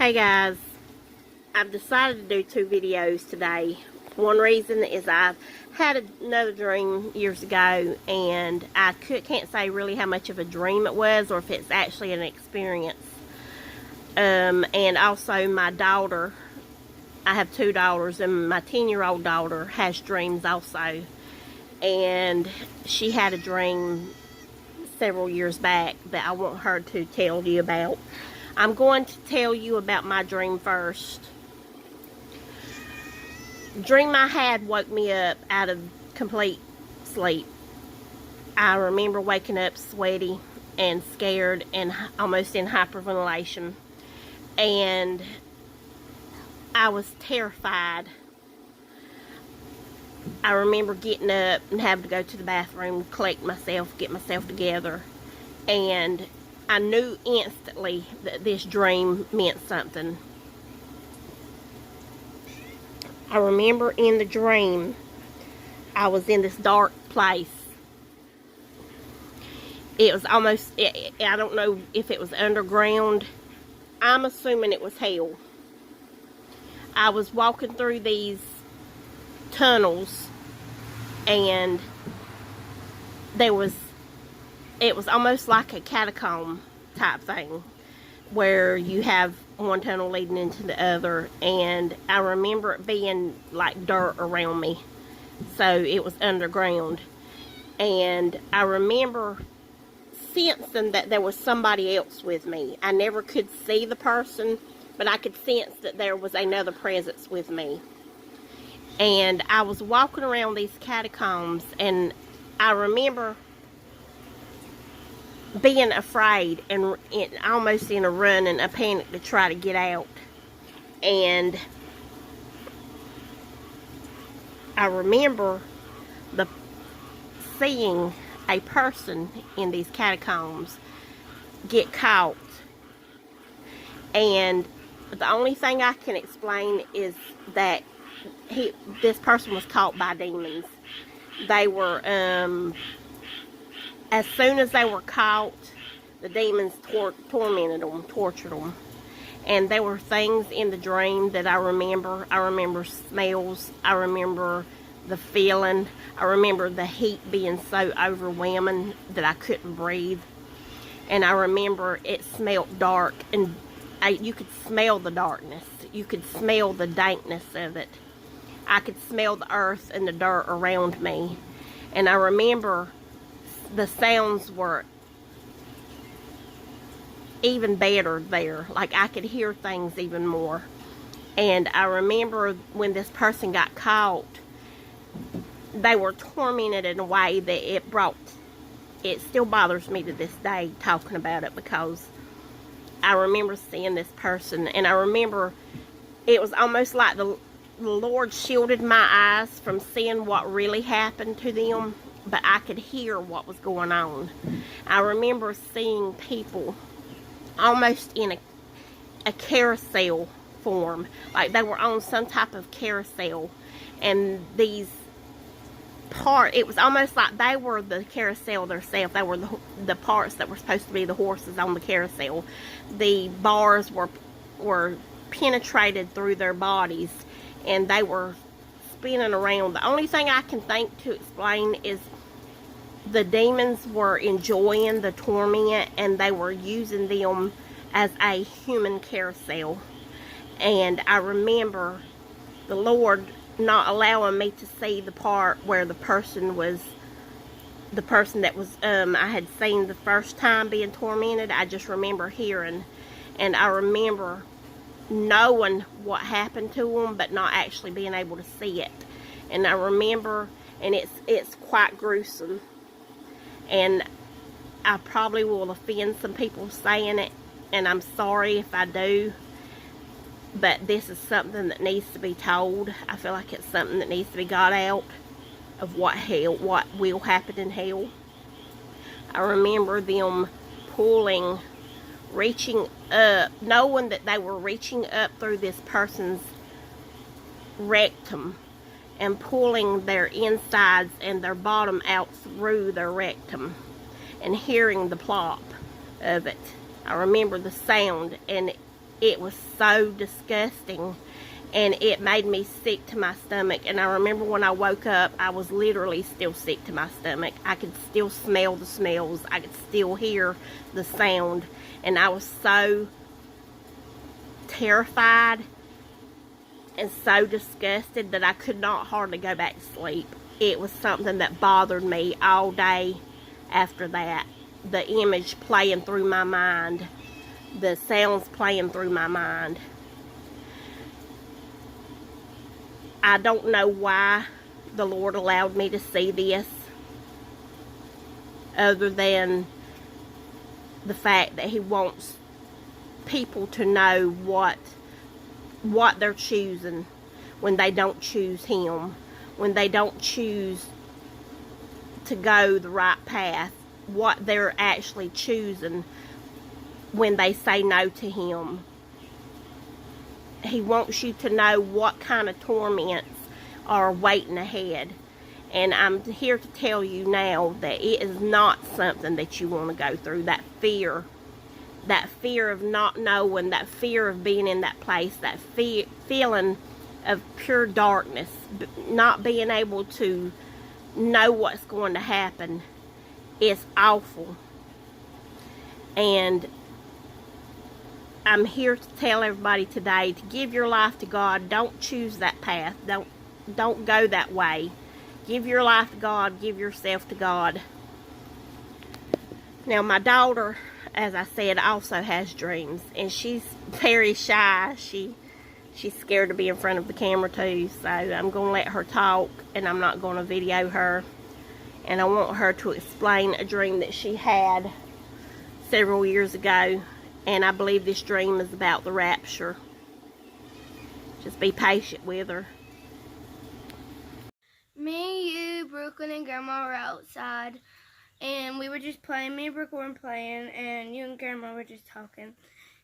Hey guys, I've decided to do 2 videos today. One reason is I've had another dream years ago, and I can't say really how much of a dream it was or if it's actually an experience. And also my daughter, I have 2 daughters, and my 10-year-old daughter has dreams also. And she had a dream several years back that I want her to tell you about. I'm going to tell you about my dream first. The dream I had woke me up out of complete sleep. I remember waking up sweaty and scared and almost in hyperventilation. And I was terrified. I remember getting up and having to go to the bathroom, collect myself, get myself together. And I knew instantly that this dream meant something. I remember in the dream, I was in this dark place. It was almost, I don't know if it was underground. I'm assuming it was hell. I was walking through these tunnels, and it was almost like a catacomb type thing, where you have one tunnel leading into the other, and I remember it being like dirt around me, so it was underground. And I remember sensing that there was somebody else with me. I never could see the person, but I could sense that there was another presence with me. And I was walking around these catacombs, and I remember being afraid and almost in a run and a panic to try to get out. And I remember seeing a person in these catacombs get caught. And the only thing I can explain is that this person was caught by demons. They were, as soon as they were caught, the demons tormented them, tortured them. And there were things in the dream that I remember. I remember smells. I remember the feeling. I remember the heat being so overwhelming that I couldn't breathe. And I remember it smelled dark, and you could smell the darkness. You could smell the dankness of it. I could smell the earth and the dirt around me. And I remember the sounds were even better there. Like I could hear things even more. And I remember when this person got caught, they were tormented in a way that it still bothers me to this day talking about it, because I remember seeing this person, and I remember it was almost like the Lord shielded my eyes from seeing what really happened to them, but I could hear what was going on. I remember seeing people almost in a carousel form, like they were on some type of carousel, and these it was almost like they were the carousel themselves. They were the parts that were supposed to be the horses on the carousel. The bars were penetrated through their bodies, and they were spinning around. The only thing I can think to explain is the demons were enjoying the torment, and they were using them as a human carousel. And I remember the Lord not allowing me to see the part where the person that was I had seen the first time being tormented. I just remember hearing, and I remember knowing what happened to them, but not actually being able to see it. And I remember, and it's quite gruesome, and I probably will offend some people saying it, and I'm sorry if I do, but this is something that needs to be told. I feel like it's something that needs to be got out of what will happen in hell. I remember them reaching up, knowing that they were reaching up through this person's rectum and pulling their insides and their bottom out through their rectum, and hearing the plop of it. I remember the sound, and It was so disgusting, and it made me sick to my stomach. And I remember when I woke up, I was literally still sick to my stomach. I could still smell the smells. I could still hear the sound. And I was so terrified and so disgusted that I could not hardly go back to sleep. It was something that bothered me all day after that. The image playing through my mind. The sounds playing through my mind. I don't know why the Lord allowed me to see this, other than the fact that He wants people to know what they're choosing when they don't choose Him, when they don't choose to go the right path, what they're actually choosing when they say no to Him. He wants you to know what kind of torments are waiting ahead. And I'm here to tell you now that it is not something that you want to go through. That fear of not knowing, that fear of being in that place, that feeling of pure darkness, not being able to know what's going to happen is awful. And I'm here to tell everybody today to give your life to God. Don't choose that path. Don't go that way. Give your life to God. Give yourself to God. Now, my daughter, as I said, also has dreams, and she's very shy. She's scared to be in front of the camera too, so I'm going to let her talk, and I'm not going to video her. And I want her to explain a dream that she had several years ago. And I believe this dream is about the rapture. Just be patient with her. Me, you, Brooklyn, and Grandma were outside. And we were just playing. Me and Brooklyn were playing. And you and Grandma were just talking.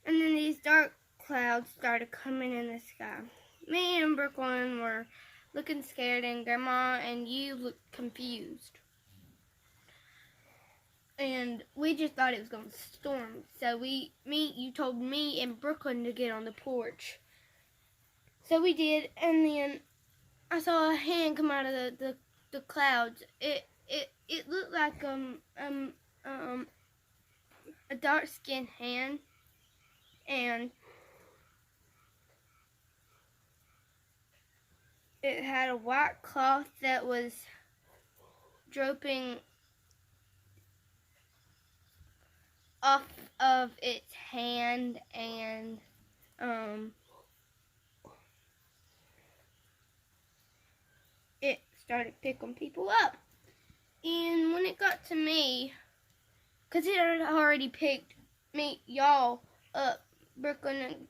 And then these dark clouds started coming in the sky. Me and Brooklyn were looking scared. And Grandma and you looked confused. And we just thought it was going to storm. So you told me and Brooklyn to get on the porch. So we did, and then I saw a hand come out of the clouds. It looked like a dark skinned hand, and it had a white cloth that was dropping off of its hand, and it started picking people up. And when it got to me, because it had already picked y'all up, Brooklyn and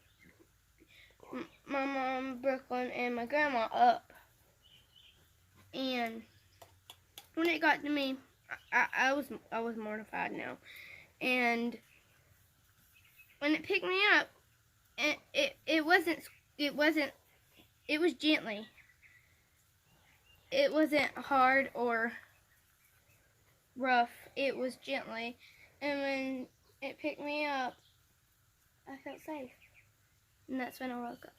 my mom, Brooklyn, and my grandma up. And when it got to me, I was mortified now. And when it picked me up, it was gently. It wasn't hard or rough. It was gently. And when it picked me up, I felt safe. And that's when I woke up.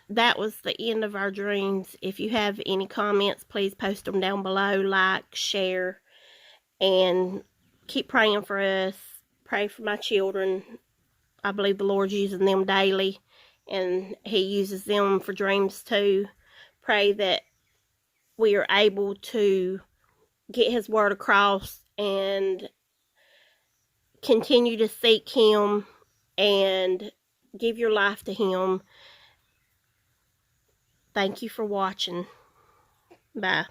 That was the end of our dreams. If you have any comments, please post them down below. Like, share, and keep praying for us. Pray for my children. I believe the Lord's using them daily, and He uses them for dreams too. Pray that we are able to get His word across and continue to seek Him and give your life to Him. Thank you for watching. Bye.